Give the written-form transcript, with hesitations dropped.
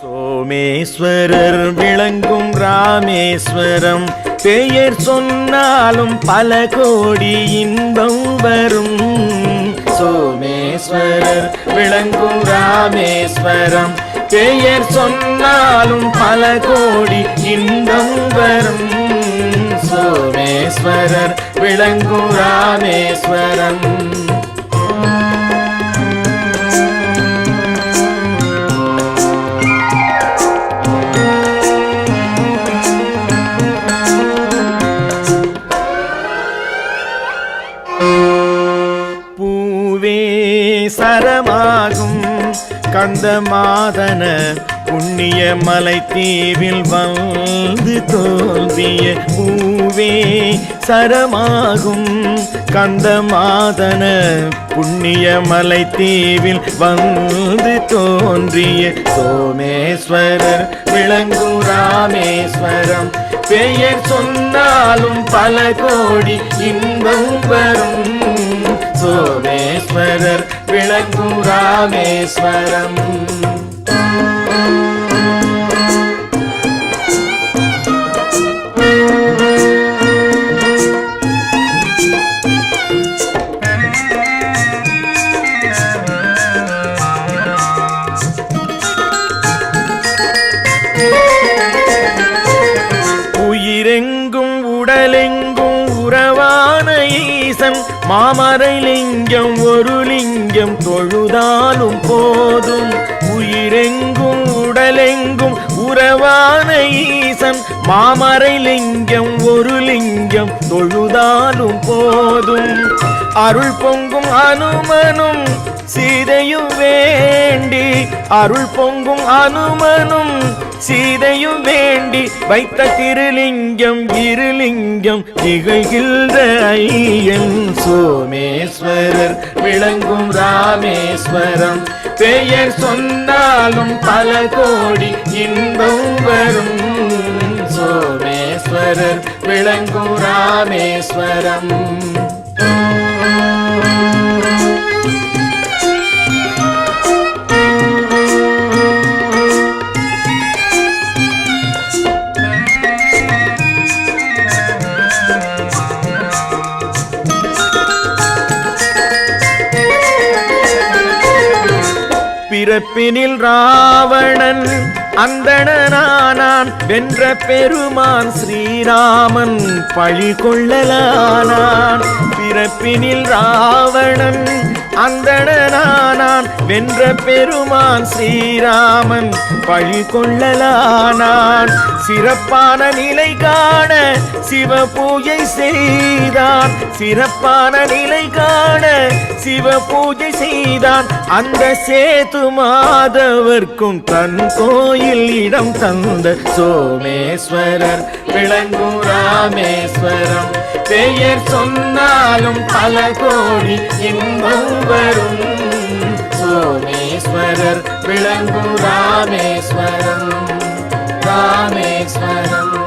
சோமேஸ்வரர் விளங்கும் ராமேஸ்வரம் பெயர் சொன்னாலும் பல கோடி இன்பம் வரும். சோமேஸ்வரர் விளங்கும் ராமேஸ்வரம் பெயர் சொன்னாலும் பல கோடி இன்பம் வரும். சோமேஸ்வரர் விளங்கும் ராமேஸ்வரம். சரமாகும் கந்தமாதன புண்ணிய மலை தீவில் வந்து தோன்றிய பூவே சரமாகும் கந்தமாதன புண்ணிய மலை தீவில் வந்து தோன்றிய சோமேஸ்வரர் விளங்கும் ராமேஸ்வரம் பெயர் சொன்னாலும் பல கோடி இன்பம் வரும். சோமேஸ்வரர் விளங்கும் ராமேஸ்வரம். உயிரெங்கும் உடலெங்கும் உறவான ஈசன் மாமரை லிங்கம் ஒரு லிங்கம் தொழுதாலும் போதும். உயிரெங்கும் உடலெங்கும் உறவான ஈசன் மாமரை லிங்கம் ஒரு லிங்கம் தொழுதாலும் போதும். அருள் பொங்கும் அனுமனும் சீதையும் வேண்டி அருள் பொங்கும் அனுமனும் சீதையும் வேண்டி வைத்த திருலிங்கம் இருலிங்கம் திகழ்கின்ற ஐயன். சோமேஸ்வரர் விளங்கும் ராமேஸ்வரம் பெயர் சொன்னாலும் பல கோடி இன்பம் வரும். சோமேஸ்வரர் விளங்கும் ராமேஸ்வரம். பிறப்பினில் ராவணன் அந்தணனானான் வென்ற பெருமான் ஸ்ரீராமன் பழி கொள்ளலானான். பிறப்பினில் ராவணன் அந்தணனானான் வென்ற பெருமான் ஸ்ரீராமன் பழி கொள்ளலானான். சிறப்பான நிலை காண சிவ பூஜை செய்தான். சிறப்பான நிலை காண சிவ பூஜை செய்தான். அந்த சேது மாதவர்க்கும் தன் கோயில் இடம் தந்த சோமேஸ்வரர் விளங்கும் ராமேஸ்வரம் பெயர் சொன்னாலும் பல கோடி இன்பம் வரும். சோமேஸ்வரர் விளங்கும் ராமேஸ்வரம் ராமேஸ்வரம்.